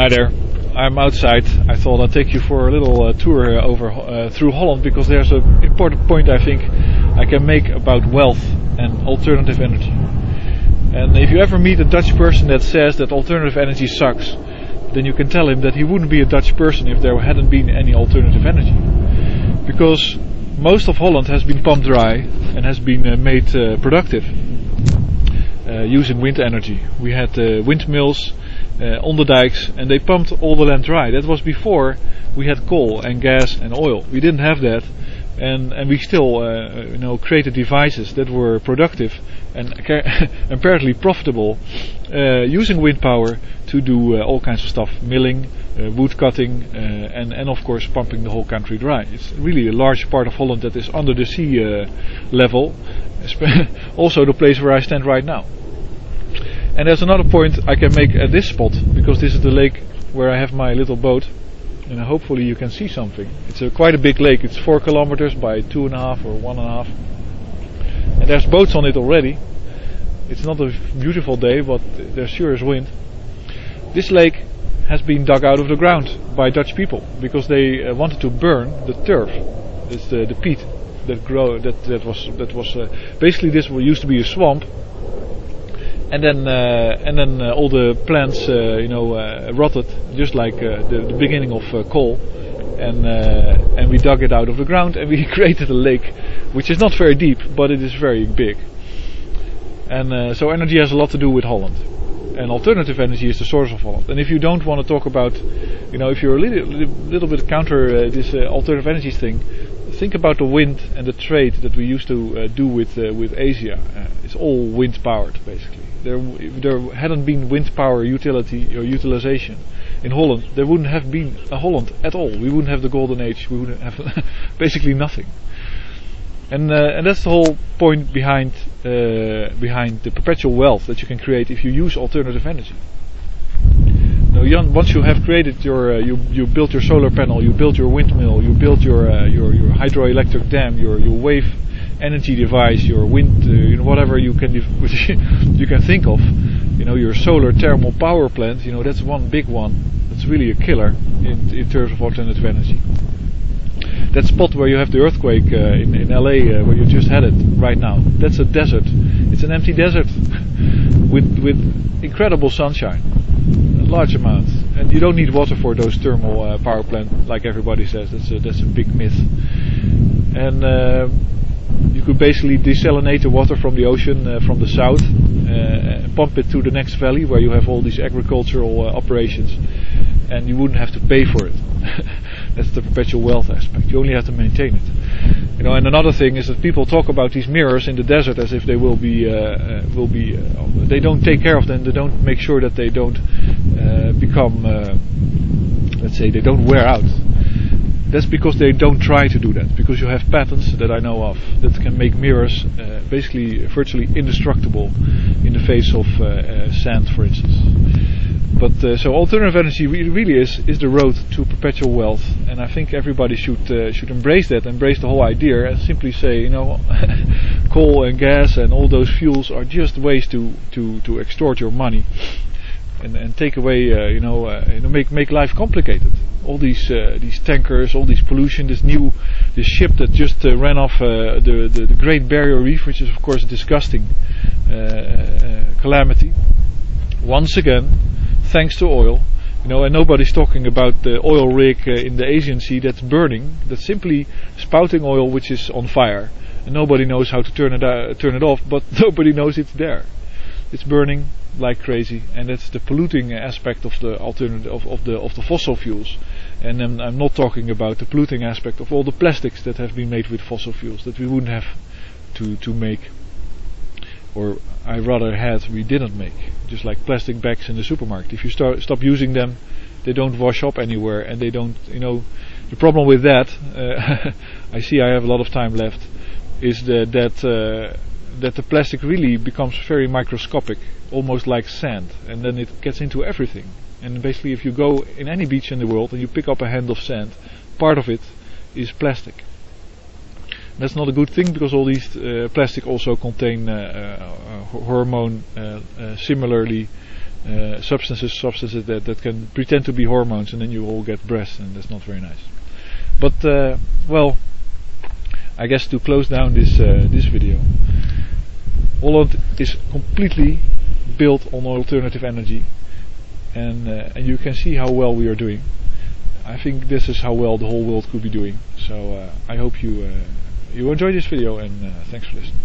Hi there, I'm outside. I thought I'd take you for a little tour through Holland, because there's an important point I think I can make about wealth and alternative energy. And if you ever meet a Dutch person that says that alternative energy sucks, then you can tell him that he wouldn't be a Dutch person if there hadn't been any alternative energy. Because most of Holland has been pumped dry and has been made productive using wind energy. We had windmills on the dikes, and they pumped all the land dry. That was before we had coal and gas and oil. We didn't have that, and we still created devices that were productive and apparently profitable, using wind power to do all kinds of stuff, milling, wood cutting, and of course pumping the whole country dry. It's really a large part of Holland that is under the sea level, also the place where I stand right now. And there's another point I can make at this spot, because this is the lake where I have my little boat, and hopefully you can see something. It's quite a big lake. It's 4 kilometers by 2.5 or 1.5, and there's boats on it already. It's not a beautiful day, but there sure is wind. This lake has been dug out of the ground by Dutch people because they wanted to burn the turf. It's the peat that that was basically, this used to be a swamp. And then all the plants, rotted, just like the beginning of coal, and we dug it out of the ground, and we created a lake, which is not very deep, but it is very big. And so energy has a lot to do with Holland, and alternative energy is the source of Holland. And if you don't want to talk about, if you're a little bit counter this alternative energy thing, think about the wind and the trade that we used to do with Asia. It's all wind powered, basically. If there hadn't been wind power utility or utilization in Holland, there wouldn't have been a Holland at all. We wouldn't have the golden age. We wouldn't have basically nothing. And that's the whole point behind the perpetual wealth that you can create if you use alternative energy. Now, once you have created your, you built your solar panel, you built your windmill, you built your hydroelectric dam, your wave energy device, your wind, whatever you can you can think of, your solar thermal power plant. That's one big one. That's really a killer in terms of alternative energy. That spot where you have the earthquake in LA, where you just had it right now, that's a desert. It's an empty desert with incredible sunshine, large amounts, and you don't need water for those thermal power plants like everybody says. That's a big myth. And you could basically desalinate the water from the ocean from the south, pump it to the next valley where you have all these agricultural operations, and you wouldn't have to pay for it. That's the perpetual wealth aspect. You only have to maintain it. And another thing is that people talk about these mirrors in the desert as if they will be. They don't take care of them. They don't make sure that they don't become. Let's say they don't wear out. That's because they don't try to do that. Because you have patents that I know of that can make mirrors basically virtually indestructible in the face of sand, for instance. But so alternative energy really is the road to perpetual wealth, and I think everybody should embrace that, embrace the whole idea, and simply say, coal and gas and all those fuels are just ways to extort your money, and take away, make life complicated. All these tankers, all this pollution, this ship that just ran off the Great Barrier Reef, which is of course a disgusting calamity. Once again, thanks to oil, and nobody's talking about the oil rig in the Asian Sea that's burning, that's simply spouting oil which is on fire, and nobody knows how to turn it off, but nobody knows it's there. It's burning like crazy, and that's the polluting aspect of the alternative of the fossil fuels. And then I'm not talking about the polluting aspect of all the plastics that have been made with fossil fuels that we wouldn't have to make, or I rather we didn't make, just like plastic bags in the supermarket. If you stop using them, they don't wash up anywhere, and they don't, the problem with that, I see I have a lot of time left, is that the plastic really becomes very microscopic, almost like sand, and then it gets into everything. And basically, if you go in any beach in the world and you pick up a hand of sand, part of it is plastic. That's not a good thing, because all these plastic also contain hormone similarly substances that can pretend to be hormones, and then you all get breasts, and that's not very nice. But well, I guess to close down this video, Holland is completely built on alternative energy, and you can see how well we are doing. I think this is how well the whole world could be doing. So I hope you enjoyed this video, and thanks for listening.